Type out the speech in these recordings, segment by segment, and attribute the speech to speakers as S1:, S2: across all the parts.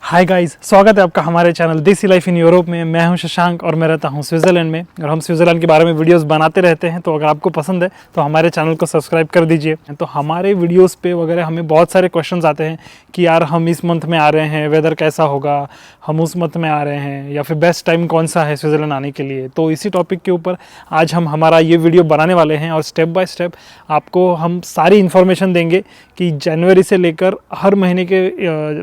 S1: Hi guys, स्वागत है आपका हमारे चैनल देसी लाइफ इन यूरोप में। मैं हूं शशांक और मैं रहता हूं स्विट्ज़रलैंड में और हम स्विट्ज़रलैंड के बारे में वीडियोस बनाते रहते हैं। तो अगर आपको पसंद है तो हमारे चैनल को सब्सक्राइब कर दीजिए। तो हमारे वीडियोस पे वगैरह हमें बहुत सारे क्वेश्चंस आते हैं कि यार हम इस मंथ में आ रहे हैं, वेदर कैसा होगा, हम उस मंथ में आ रहे हैं, या फिर बेस्ट टाइम कौन सा है स्विट्ज़रलैंड आने के लिए। तो इसी टॉपिक के ऊपर आज हम हमारा ये वीडियो बनाने वाले हैं और स्टेप बाय स्टेप आपको हम सारी इन्फॉर्मेशन देंगे कि जनवरी से लेकर हर महीने के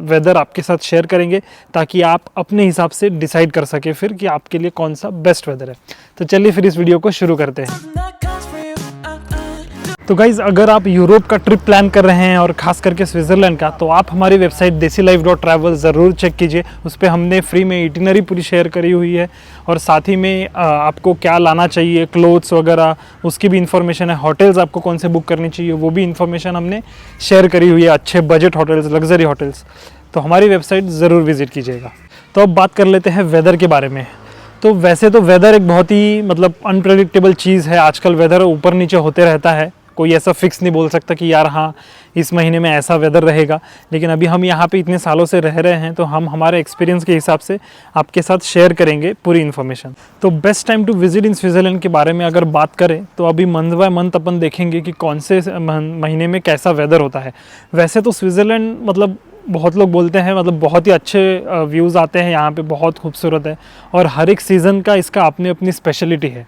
S1: वेदर आपके साथ शेयर करेंगे ताकि आप अपने हिसाब से डिसाइड कर सके फिर कि आपके लिए कौन सा बेस्ट वेदर है। तो चलिए फिर इस वीडियो को शुरू करते हैं। तो गाइज़, अगर आप यूरोप का ट्रिप प्लान कर रहे हैं और ख़ास करके स्विट्ज़रलैंड का, तो आप हमारी वेबसाइट desilife.travel ज़रूर चेक कीजिए। उस पर हमने फ्री में इटिनरी पूरी शेयर करी हुई है और साथ ही में आपको क्या लाना चाहिए, क्लोथ्स वगैरह, उसकी भी इन्फॉर्मेशन है। होटल्स आपको कौन से बुक करनी चाहिए वो भी इन्फॉर्मेशन हमने शेयर करी हुई है, अच्छे बजट होटल्स, लग्जरी होटल्स। तो हमारी वेबसाइट ज़रूर विज़िट कीजिएगा। तो अब बात कर लेते हैं वेदर के बारे में। तो वैसे तो वेदर एक बहुत ही अनप्रेडिक्टेबल चीज़ है। आजकल वेदर ऊपर नीचे होते रहता है, कोई ऐसा फिक्स नहीं बोल सकता कि यार हाँ इस महीने में ऐसा वेदर रहेगा। लेकिन अभी हम यहाँ पे इतने सालों से रह रहे हैं तो हम हमारे एक्सपीरियंस के हिसाब से आपके साथ शेयर करेंगे पूरी इन्फॉर्मेशन। तो best time to visit in Switzerland के बारे में अगर बात करें तो अभी मंथ बाय मंथ अपन देखेंगे कि कौन से महीने में कैसा वेदर होता है। वैसे तो स्विट्ज़रलैंड बहुत लोग बोलते हैं बहुत ही अच्छे व्यूज़ आते हैं यहाँ पे, बहुत खूबसूरत है और हर एक सीज़न का इसका अपनी अपनी स्पेशलिटी है।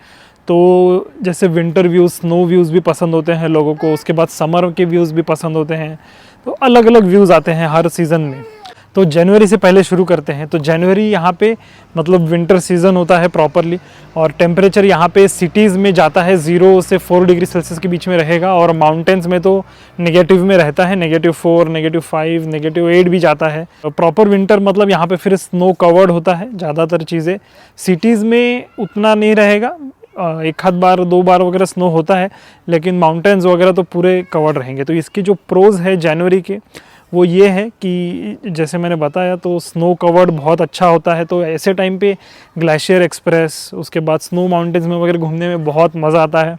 S1: तो जैसे विंटर व्यूज़, स्नो व्यूज़ भी पसंद होते हैं लोगों को, उसके बाद समर के व्यूज़ भी पसंद होते हैं। तो अलग अलग व्यूज़ आते हैं हर सीज़न में। तो जनवरी से पहले शुरू करते हैं। तो जनवरी यहाँ पे विंटर सीज़न होता है प्रॉपरली और टेम्परेचर यहाँ पे सिटीज़ में जाता है 0 से 4 डिग्री सेल्सियस के बीच में रहेगा और माउंटेन्स में तो नेगेटिव में रहता है, -4, -5, -8 भी जाता है। तो प्रॉपर विंटर यहाँ पे फिर स्नो कवर्ड होता है ज़्यादातर चीज़ें। सिटीज़ में उतना नहीं रहेगा, एक आध बार 2 बार वगैरह स्नो होता है, लेकिन माउंटेन्स वगैरह तो पूरे कवर्ड रहेंगे। तो इसकी जो प्रोज है जनवरी के वो ये है कि जैसे मैंने बताया तो स्नो कवर्ड बहुत अच्छा होता है। तो ऐसे टाइम पे ग्लेशियर एक्सप्रेस, उसके बाद स्नो माउंटेन्स में वगैरह घूमने में बहुत मज़ा आता है।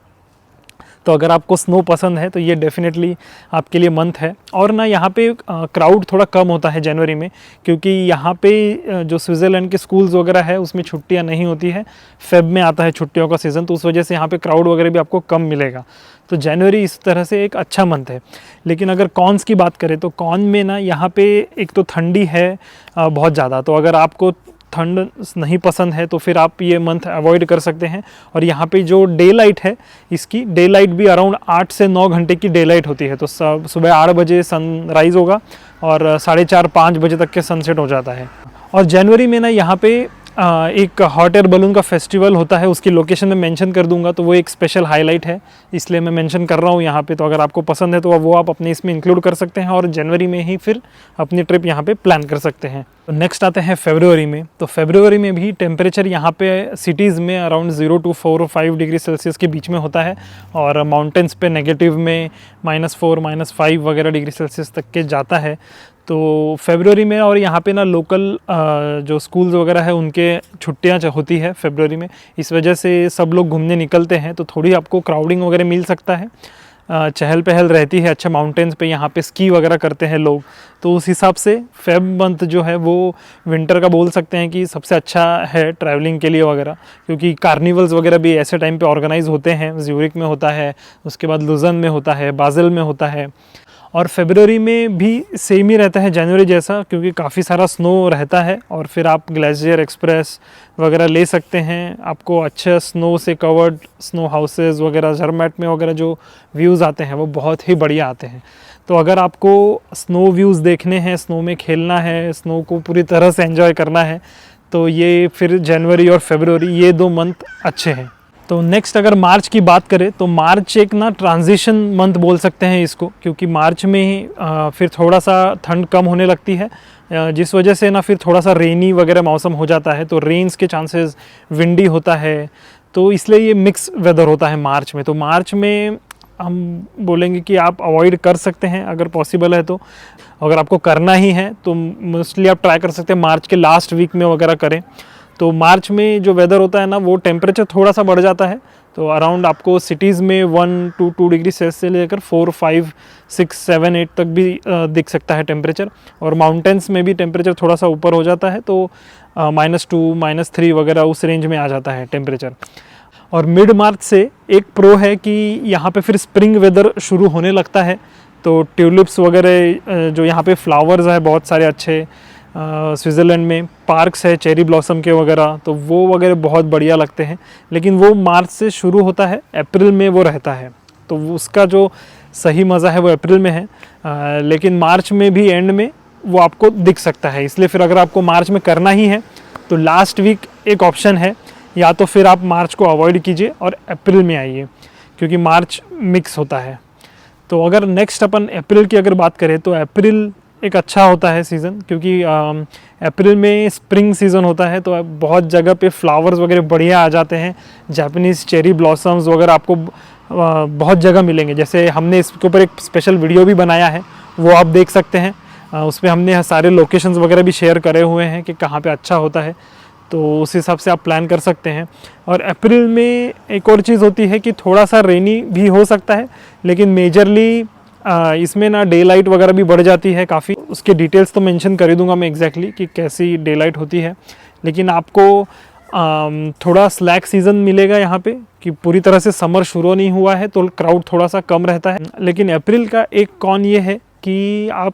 S1: तो अगर आपको स्नो पसंद है तो ये डेफिनेटली आपके लिए मंथ है। और ना यहाँ पे क्राउड थोड़ा कम होता है जनवरी में, क्योंकि यहाँ पे जो स्विट्ज़रलैंड के स्कूल्स वगैरह है उसमें छुट्टियाँ नहीं होती है। फेब में आता है छुट्टियों का सीज़न, तो उस वजह से यहाँ पे क्राउड वगैरह भी आपको कम मिलेगा। तो जनवरी इस तरह से एक अच्छा मंथ है। लेकिन अगर कॉन्स की बात करें तो कॉन में ना यहाँ पे एक तो ठंडी है बहुत ज़्यादा। तो अगर आपको ठंड नहीं पसंद है तो फिर आप ये मंथ अवॉइड कर सकते हैं। और यहाँ पे जो डे लाइट है, इसकी डे लाइट भी अराउंड 8 से 9 घंटे की डे लाइट होती है। तो सुबह 8 बजे सनराइज़ होगा और 4:30-5 बजे तक के सनसेट हो जाता है। और जनवरी में ना यहाँ पे एक हॉट एयर बलून का फेस्टिवल होता है, उसकी लोकेशन में मेंशन कर दूंगा। तो वो एक स्पेशल हाईलाइट है, इसलिए मैं मेंशन कर रहा हूँ यहाँ पे। तो अगर आपको पसंद है तो वो आप अपने इसमें इंक्लूड कर सकते हैं और जनवरी में ही फिर अपनी ट्रिप यहाँ पे प्लान कर सकते हैं। तो नेक्स्ट आते हैं फरवरी में। तो फरवरी में भी टेम्परेचर यहाँ पे सिटीज़ में around 0 to 4 or 5 degree Celsius के बीच में होता है और माउंटेन्स पे नेगेटिव में -4, -5 वगैरह डिग्री सेल्सियस तक के जाता है। तो फरवरी में और यहाँ पे ना लोकल जो स्कूल्स वगैरह है उनके छुट्टियाँ होती है फरवरी में, इस वजह से सब लोग घूमने निकलते हैं। तो थोड़ी आपको क्राउडिंग वगैरह मिल सकता है, चहल पहल रहती है। अच्छा, माउंटेन्स पे यहाँ पे स्की वगैरह करते हैं लोग। तो उस हिसाब से फेब मंथ जो है वो विंटर का बोल सकते हैं कि सबसे अच्छा है ट्रैवलिंग के लिए वगैरह, क्योंकि कार्निवल्स वगैरह भी ऐसे टाइम पे ऑर्गेनाइज होते हैं। ज्यूरिक में होता है, उसके बाद लुजन में होता है, बाज़ेल में होता है। और फरवरी में भी सेम ही रहता है जनवरी जैसा, क्योंकि काफ़ी सारा स्नो रहता है और फिर आप ग्लेशियर एक्सप्रेस वगैरह ले सकते हैं। आपको अच्छे स्नो से कवर्ड स्नो हाउसेस वगैरह, झरमैट में वगैरह जो व्यूज़ आते हैं वो बहुत ही बढ़िया आते हैं। तो अगर आपको स्नो व्यूज़ देखने हैं, स्नो में खेलना है, स्नो को पूरी तरह से एंजॉय करना है, तो ये फिर जनवरी और फरवरी ये 2 मंथ अच्छे हैं। तो नेक्स्ट अगर मार्च की बात करें तो मार्च एक ना ट्रांजिशन मंथ बोल सकते हैं इसको, क्योंकि मार्च में ही फिर थोड़ा सा ठंड कम होने लगती है, जिस वजह से ना फिर थोड़ा सा रेनी वगैरह मौसम हो जाता है। तो रेन्स के चांसेस, विंडी होता है, तो इसलिए ये मिक्स वेदर होता है मार्च में। तो मार्च में हम बोलेंगे कि आप अवॉइड कर सकते हैं अगर पॉसिबल है तो। अगर आपको करना ही है तो मोस्टली आप ट्राई कर सकते हैं मार्च के लास्ट वीक में वगैरह करें। तो मार्च में जो वेदर होता है ना वो टेम्परेचर थोड़ा सा बढ़ जाता है, तो अराउंड आपको सिटीज़ में 1 to 2 डिग्री सेल्सियस से लेकर 4, 5, 6, 7, 8 तक भी दिख सकता है टेम्परेचर। और माउंटेन्स में भी टेम्परेचर थोड़ा सा ऊपर हो जाता है, तो -2, -3 वगैरह उस रेंज में आ जाता है टेम्परेचर। और मिड मार्च से एक प्रो है कि यहाँ पे फिर स्प्रिंग वेदर शुरू होने लगता है, तो ट्यूलिप्स वगैरह जो यहाँ पे फ्लावर्स है बहुत सारे अच्छे, स्विट्ज़रलैंड में पार्क्स है चेरी ब्लॉसम के वगैरह, तो वो वगैरह बहुत बढ़िया लगते हैं। लेकिन वो मार्च से शुरू होता है, अप्रैल में वो रहता है, तो उसका जो सही मज़ा है वो अप्रैल में है। लेकिन मार्च में भी एंड में वो आपको दिख सकता है। इसलिए फिर अगर आपको मार्च में करना ही है तो लास्ट वीक एक ऑप्शन है, या तो फिर आप मार्च को अवॉइड कीजिए और अप्रैल में आइए, क्योंकि मार्च मिक्स होता है। तो अगर नेक्स्ट अपन अप्रैल की अगर बात करें तो अप्रैल एक अच्छा होता है सीज़न, क्योंकि अप्रैल में स्प्रिंग सीज़न होता है, तो बहुत जगह पे फ्लावर्स वगैरह बढ़िया आ जाते हैं। जापानीज़ चेरी ब्लॉसम्स वगैरह आपको बहुत जगह मिलेंगे। जैसे हमने इसके ऊपर एक स्पेशल वीडियो भी बनाया है, वो आप देख सकते हैं। उसमें हमने सारे लोकेशंस वगैरह भी शेयर करे हुए हैं कि कहाँ पे अच्छा होता है, तो उस हिसाब से आप प्लान कर सकते हैं। और अप्रैल में एक और चीज़ होती है कि थोड़ा सा रेनी भी हो सकता है, लेकिन मेजरली इसमें ना डे लाइट वगैरह भी बढ़ जाती है काफ़ी। उसके डिटेल्स तो मेंशन कर ही दूंगा मैं एग्जैक्टली कि कैसी डे लाइट होती है। लेकिन आपको थोड़ा स्लैक सीज़न मिलेगा यहाँ पे, कि पूरी तरह से समर शुरू नहीं हुआ है, तो क्राउड थोड़ा सा कम रहता है। लेकिन अप्रैल का एक कॉन ये है कि आप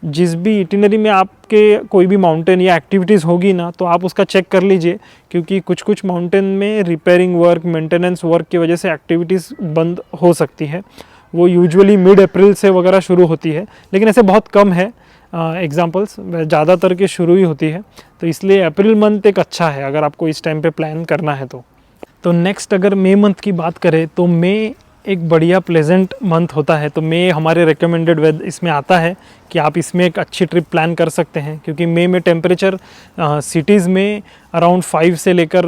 S1: जिस भी इटिनरी में आपके कोई भी माउंटेन या एक्टिविटीज़ होगी ना, तो आप उसका चेक कर लीजिए, क्योंकि कुछ कुछ माउंटेन में रिपेयरिंग वर्क, मेंटेनेंस वर्क की वजह से एक्टिविटीज़ बंद हो सकती है। वो यूजुअली मिड अप्रैल से वगैरह शुरू होती है, लेकिन ऐसे बहुत कम है एग्जांपल्स, ज़्यादातर के शुरू ही होती है। तो इसलिए अप्रैल मंथ एक अच्छा है अगर आपको इस टाइम पे प्लान करना है तो नेक्स्ट अगर मई मंथ की बात करें तो मई एक बढ़िया प्लेजेंट मंथ होता है। तो मई हमारे रिकमेंडेड वेदर इसमें आता है कि आप इसमें एक अच्छी ट्रिप प्लान कर सकते हैं, क्योंकि मई में टेम्परेचर सिटीज़ में अराउंड 5 से लेकर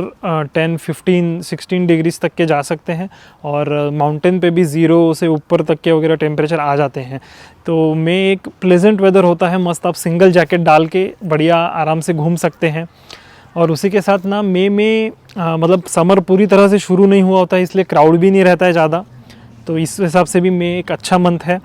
S1: 10, 15, 16 डिग्रीज तक के जा सकते हैं, और माउंटेन पे भी 0 से ऊपर तक के वगैरह टेम्परेचर आ जाते हैं। तो मई एक प्लेजेंट वेदर होता है, मस्त आप सिंगल जैकेट डाल के बढ़िया आराम से घूम सकते हैं। और उसी के साथ ना मई में मतलब समर पूरी तरह से शुरू नहीं हुआ होता है, इसलिए क्राउड भी नहीं रहता है ज़्यादा, तो इस हिसाब से भी मई एक अच्छा मंथ है।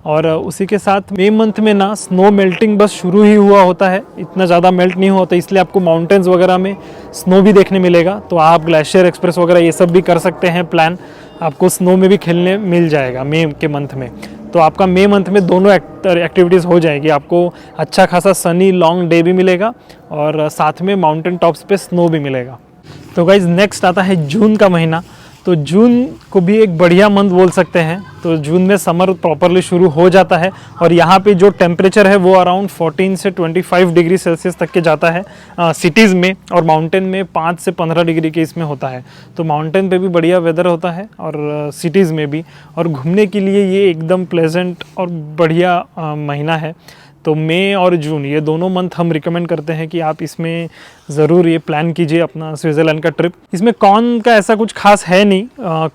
S1: और उसी के साथ मई मंथ में ना स्नो मेल्टिंग बस शुरू ही हुआ होता है, इतना ज़्यादा मेल्ट नहीं होता, इसलिए आपको माउंटेन्स वगैरह में स्नो भी देखने मिलेगा। तो आप ग्लेशियर एक्सप्रेस वगैरह ये सब भी कर सकते हैं प्लान, आपको स्नो में भी खेलने मिल जाएगा मई के मंथ में। तो आपका मई मंथ में दोनों एक्टिविटीज़ हो जाएगी, आपको अच्छा खासा सनी लॉन्ग डे भी मिलेगा और साथ में माउंटेन टॉप्स पे स्नो भी मिलेगा। तो गाइज नेक्स्ट आता है जून का महीना। तो जून को भी एक बढ़िया मंथ बोल सकते हैं। तो जून में समर प्रॉपरली शुरू हो जाता है, और यहाँ पे जो टेम्परेचर है वो अराउंड 14 से 25 डिग्री सेल्सियस तक के जाता है सिटीज़ में, और माउंटेन में 5 से 15 डिग्री के इसमें होता है। तो माउंटेन पे भी बढ़िया वेदर होता है और सिटीज़ में भी, और घूमने के लिए ये एकदम प्लेजेंट और बढ़िया महीना है। तो मई और जून ये दोनों मंथ हम रिकमेंड करते हैं कि आप इसमें ज़रूर ये प्लान कीजिए अपना स्विट्ज़रलैंड का ट्रिप। इसमें कॉन का ऐसा कुछ खास है नहीं,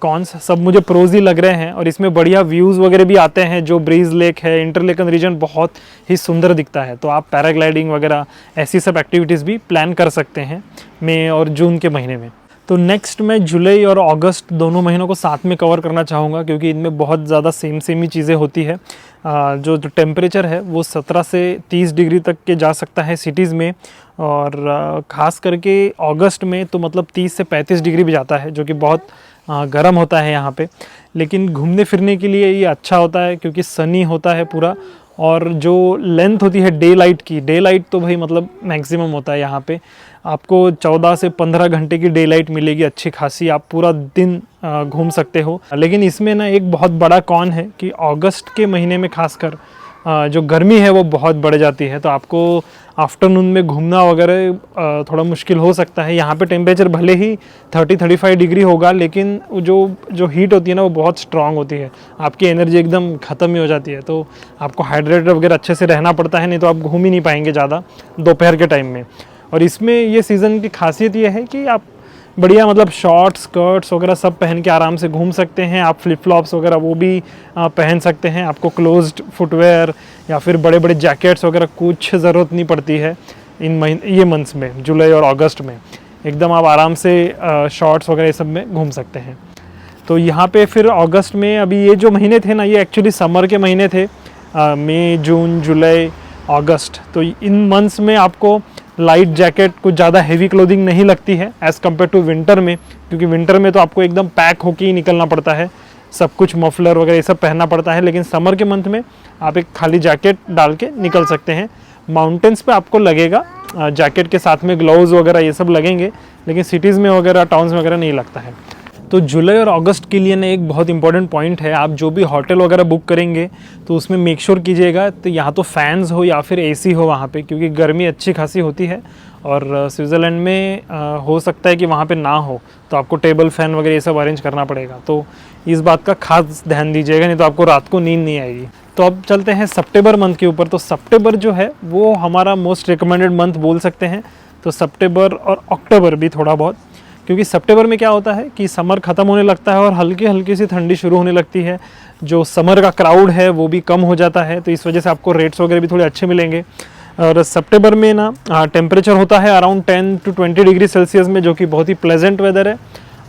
S1: कॉन्स सब मुझे प्रोज ही लग रहे हैं, और इसमें बढ़िया व्यूज़ वगैरह भी आते हैं। जो ब्रीज लेक है, इंटरलेकन रीजन बहुत ही सुंदर दिखता है, तो आप पैराग्लाइडिंग वगैरह ऐसी सब एक्टिविटीज़ भी प्लान कर सकते हैं मई और जून के महीने में। तो नेक्स्ट मैं जुलाई और अगस्त दोनों महीनों को साथ में कवर करना चाहूँगा, क्योंकि इनमें बहुत ज़्यादा सेम ही चीज़ें होती है। जो टेम्परेचर है वो 17 से 30 डिग्री तक के जा सकता है सिटीज़ में, और ख़ास करके अगस्त में तो मतलब 30 से 35 डिग्री भी जाता है, जो कि बहुत गर्म होता है यहाँ पे। लेकिन घूमने फिरने के लिए ये अच्छा होता है, क्योंकि सनी होता है पूरा, और जो लेंथ होती है डे लाइट की, डे लाइट तो भाई मतलब मैक्सिमम होता है यहाँ पे। आपको 14 से 15 घंटे की डे लाइट मिलेगी अच्छी खासी, आप पूरा दिन घूम सकते हो। लेकिन इसमें ना एक बहुत बड़ा कॉन है कि अगस्त के महीने में खासकर जो गर्मी है वो बहुत बढ़ जाती है, तो आपको आफ्टरनून में घूमना वगैरह थोड़ा मुश्किल हो सकता है। यहाँ पे टेम्परेचर भले ही 30-35 डिग्री होगा, लेकिन जो हीट होती है ना वो बहुत स्ट्रांग होती है, आपकी एनर्जी एकदम ख़त्म ही हो जाती है। तो आपको हाइड्रेटेड वगैरह अच्छे से रहना पड़ता है, नहीं तो आप घूम ही नहीं पाएंगे ज़्यादा दोपहर के टाइम में। और इसमें ये सीज़न की खासियत ये है कि आप बढ़िया मतलब शॉर्ट्स, स्कर्ट्स वगैरह सब पहन के आराम से घूम सकते हैं। आप फ्लिप फ्लॉप्स वगैरह वो भी पहन सकते हैं, आपको क्लोज्ड फुटवेयर या फिर बड़े बड़े जैकेट्स वगैरह कुछ ज़रूरत नहीं पड़ती है ये मंथ्स में, जुलाई और अगस्त में। एकदम आप आराम से शॉर्ट्स वगैरह ये सब में घूम सकते हैं। तो यहाँ पे फिर अगस्त में, अभी ये जो महीने थे ना, ये एक्चुअली समर के महीने थे, मई, जून, जुलाई, अगस्त। तो इन मंथ्स में आपको लाइट जैकेट, कुछ ज़्यादा हेवी क्लोथिंग नहीं लगती है एज़ कम्पेयर टू विंटर में, क्योंकि विंटर में तो आपको एकदम पैक होके ही निकलना पड़ता है, सब कुछ मफलर वगैरह ये सब पहनना पड़ता है। लेकिन समर के मंथ में आप एक खाली जैकेट डाल के निकल सकते हैं। माउंटेन्स पे आपको लगेगा जैकेट के साथ में ग्लव्स वगैरह ये सब लगेंगे, लेकिन सिटीज़ में वगैरह, टाउन्स में वगैरह नहीं लगता है। तो जुलाई और अगस्त के लिए ना एक बहुत इंपॉर्टेंट पॉइंट है, आप जो भी होटल वगैरह बुक करेंगे तो उसमें मेक श्योर कीजिएगा तो यहाँ तो फैंस हो या फिर एसी हो वहाँ पे, क्योंकि गर्मी अच्छी खासी होती है और स्विट्ज़रलैंड में हो सकता है कि वहाँ पे ना हो, तो आपको टेबल फैन वगैरह ये सब अरेंज करना पड़ेगा। तो इस बात का खास ध्यान दीजिएगा, नहीं तो आपको रात को नींद नहीं आएगी। तो अब चलते हैं सितंबर मंथ के ऊपर। तो सितंबर जो है वो हमारा मोस्ट रिकमेंडेड मंथ बोल सकते हैं। तो सितंबर और अक्टूबर भी थोड़ा बहुत, क्योंकि सितंबर में क्या होता है कि समर ख़त्म होने लगता है और हल्की हल्की सी ठंडी शुरू होने लगती है, जो समर का क्राउड है वो भी कम हो जाता है, तो इस वजह से आपको रेट्स वगैरह भी थोड़े अच्छे मिलेंगे। और सितंबर में ना टेम्परेचर होता है अराउंड 10 to 20 डिग्री सेल्सियस में, जो कि बहुत ही प्लेजेंट वेदर है।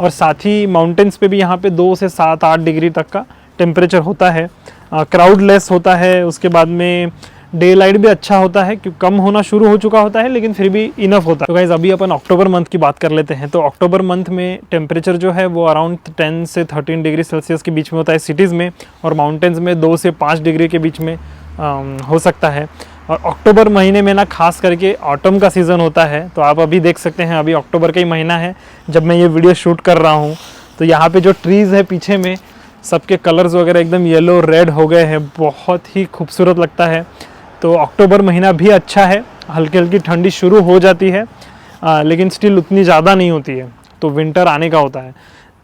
S1: और साथ ही माउंटेन्स पे भी यहाँ पे 2 से 7-8 डिग्री तक का टेम्परेचर होता है, क्राउड लेस होता है। उसके बाद में डे लाइट भी अच्छा होता है, क्योंकि कम होना शुरू हो चुका होता है लेकिन फिर भी इनफ होता है। तो गाइज अभी अपन अक्टूबर मंथ की बात कर लेते हैं। तो अक्टूबर मंथ में टेम्परेचर जो है वो अराउंड 10 से 13 डिग्री सेल्सियस के बीच में होता है सिटीज़ में, और माउंटेन्स में 2 से 5 डिग्री के बीच में हो सकता है। और अक्टूबर महीने में ना खास करके ऑटम का सीज़न होता है, तो आप अभी देख सकते हैं अभी अक्टूबर का ही महीना है जब मैं ये वीडियो शूट कर रहा हूँ। तो यहाँ पे जो ट्रीज़ है पीछे में, सबके कलर्स वगैरह एकदम येलो रेड हो गए हैं, बहुत ही खूबसूरत लगता है। तो अक्टूबर महीना भी अच्छा है, हल्की हल्की ठंडी शुरू हो जाती है, लेकिन स्टिल उतनी ज़्यादा नहीं होती है, तो विंटर आने का होता है।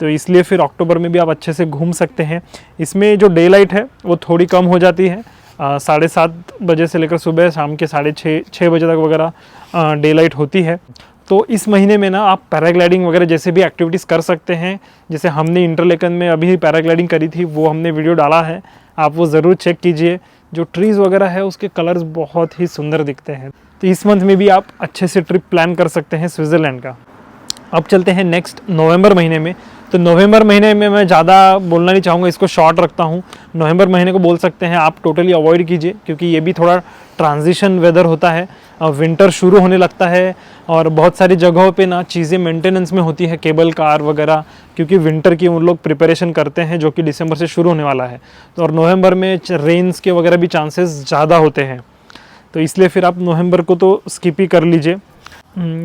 S1: तो इसलिए फिर अक्टूबर में भी आप अच्छे से घूम सकते हैं। इसमें जो डे लाइट है वो थोड़ी कम हो जाती है, 7:30 बजे से लेकर सुबह शाम के 6:30 बजे तक वगैरह डे लाइट होती है। तो इस महीने में ना आप पैराग्लाइडिंग वगैरह जैसे भी एक्टिविटीज़ कर सकते हैं। जैसे हमने इंटरलेकन में अभी पैराग्लाइडिंग करी थी, वो हमने वीडियो डाला है, आप वो ज़रूर चेक कीजिए। जो ट्रीज़ वगैरह है उसके कलर्स बहुत ही सुंदर दिखते हैं। तो इस मंथ में भी आप अच्छे से ट्रिप प्लान कर सकते हैं स्विट्ज़रलैंड का। अब चलते हैं नेक्स्ट नवंबर महीने में। तो नवंबर महीने में मैं ज़्यादा बोलना नहीं चाहूँगा, इसको शॉर्ट रखता हूँ। नवंबर महीने को बोल सकते हैं आप टोटली अवॉइड कीजिए, क्योंकि ये भी थोड़ा ट्रांजिशन वेदर होता है, विंटर शुरू होने लगता है और बहुत सारी जगहों पे ना चीज़ें मेंटेनेंस में होती है, केबल कार वगैरह, क्योंकि विंटर की उन लोग प्रिपरेशन करते हैं जो कि दिसंबर से शुरू होने वाला है। तो और नवंबर में रेन्स के वगैरह भी चांसेस ज़्यादा होते हैं, तो इसलिए फिर आप नवंबर को तो स्किप ही कर लीजिए,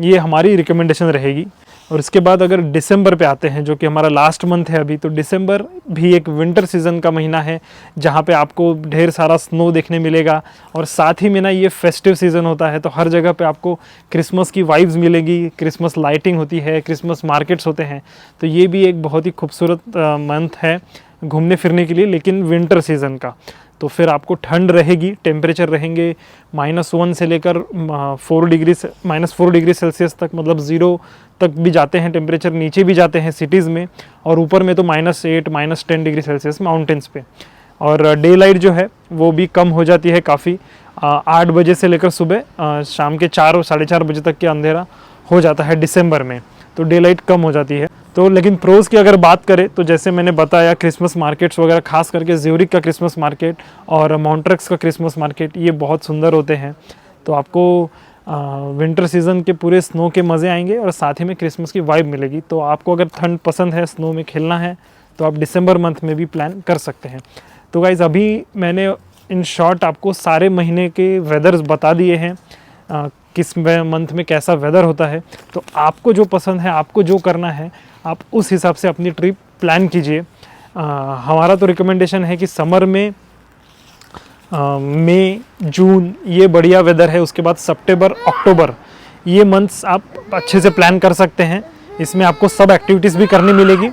S1: ये हमारी रिकमेंडेशन रहेगी। और इसके बाद अगर दिसंबर पे आते हैं, जो कि हमारा लास्ट मंथ है अभी, तो दिसंबर भी एक विंटर सीज़न का महीना है, जहाँ पे आपको ढेर सारा स्नो देखने मिलेगा। और साथ ही में ना ये फेस्टिव सीज़न होता है, तो हर जगह पे आपको क्रिसमस की वाइब्स मिलेगी, क्रिसमस लाइटिंग होती है, क्रिसमस मार्केट्स होते हैं। तो ये भी एक बहुत ही खूबसूरत मंथ है घूमने फिरने के लिए, लेकिन विंटर सीज़न का। तो फिर आपको ठंड रहेगी, टेम्परेचर रहेंगे -1 से लेकर -4 डिग्री सेल्सियस तक, मतलब 0 तक भी जाते हैं टेम्परेचर, नीचे भी जाते हैं सिटीज़ में, और ऊपर में तो -8 -10 डिग्री सेल्सियस माउंटेन्स पे। और डे लाइट जो है वो भी कम हो जाती है काफ़ी, 8 बजे से लेकर सुबह शाम के 4 और 4:30 बजे तक के अंधेरा हो जाता है दिसंबर में, तो डे लाइट कम हो जाती है। तो लेकिन प्रोज़ की अगर बात करें तो जैसे मैंने बताया, क्रिसमस मार्केट्स वगैरह, खास करके ज्यूरिक का क्रिसमस मार्केट और मॉन्ट्रेक्स का क्रिसमस मार्केट, ये बहुत सुंदर होते हैं। तो आपको विंटर सीज़न के पूरे स्नो के मज़े आएंगे और साथ ही में क्रिसमस की वाइब मिलेगी। तो आपको अगर ठंड पसंद है, स्नो में खेलना है, तो आप दिसंबर मंथ में भी प्लान कर सकते हैं। तो गाइज़ अभी मैंने इन शॉर्ट आपको सारे महीने के वेदर्स बता दिए हैं, किस मंथ में कैसा वेदर होता है। तो आपको जो पसंद है, आपको जो करना है, आप उस हिसाब से अपनी ट्रिप प्लान कीजिए। हमारा तो रिकमेंडेशन है कि समर में मई जून ये बढ़िया वेदर है, उसके बाद सितंबर अक्टूबर ये मंथ्स आप अच्छे से प्लान कर सकते हैं। इसमें आपको सब एक्टिविटीज़ भी करनी मिलेगी।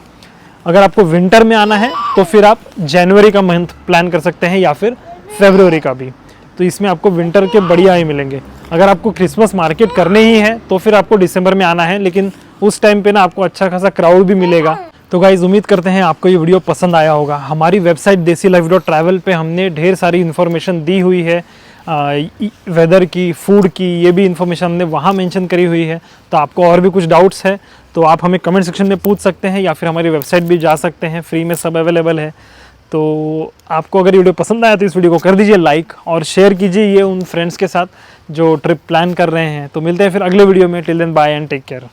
S1: अगर आपको विंटर में आना है तो फिर आप जनवरी का मंथ प्लान कर सकते हैं या फिर फरवरी का भी, तो इसमें आपको विंटर के बढ़िया ही मिलेंगे। अगर आपको क्रिसमस मार्केट करने ही है तो फिर आपको दिसंबर में आना है, लेकिन उस टाइम पे ना आपको अच्छा खासा क्राउड भी मिलेगा। तो गाइज़ उम्मीद करते हैं आपको ये वीडियो पसंद आया होगा। हमारी वेबसाइट desilife.travel पे हमने ढेर सारी इन्फॉर्मेशन दी हुई है, वेदर की, फूड की, ये भी इन्फॉर्मेशन हमने वहाँ मेंशन करी हुई है। तो आपको और भी कुछ डाउट्स है तो आप हमें कमेंट सेक्शन में पूछ सकते हैं या फिर हमारी वेबसाइट भी जा सकते हैं, फ्री में सब अवेलेबल है। तो आपको अगर वीडियो पसंद आया तो इस वीडियो को कर दीजिए लाइक और शेयर कीजिए ये उन फ्रेंड्स के साथ जो ट्रिप प्लान कर रहे हैं। तो मिलते हैं फिर अगले वीडियो में। Till then bye and take care.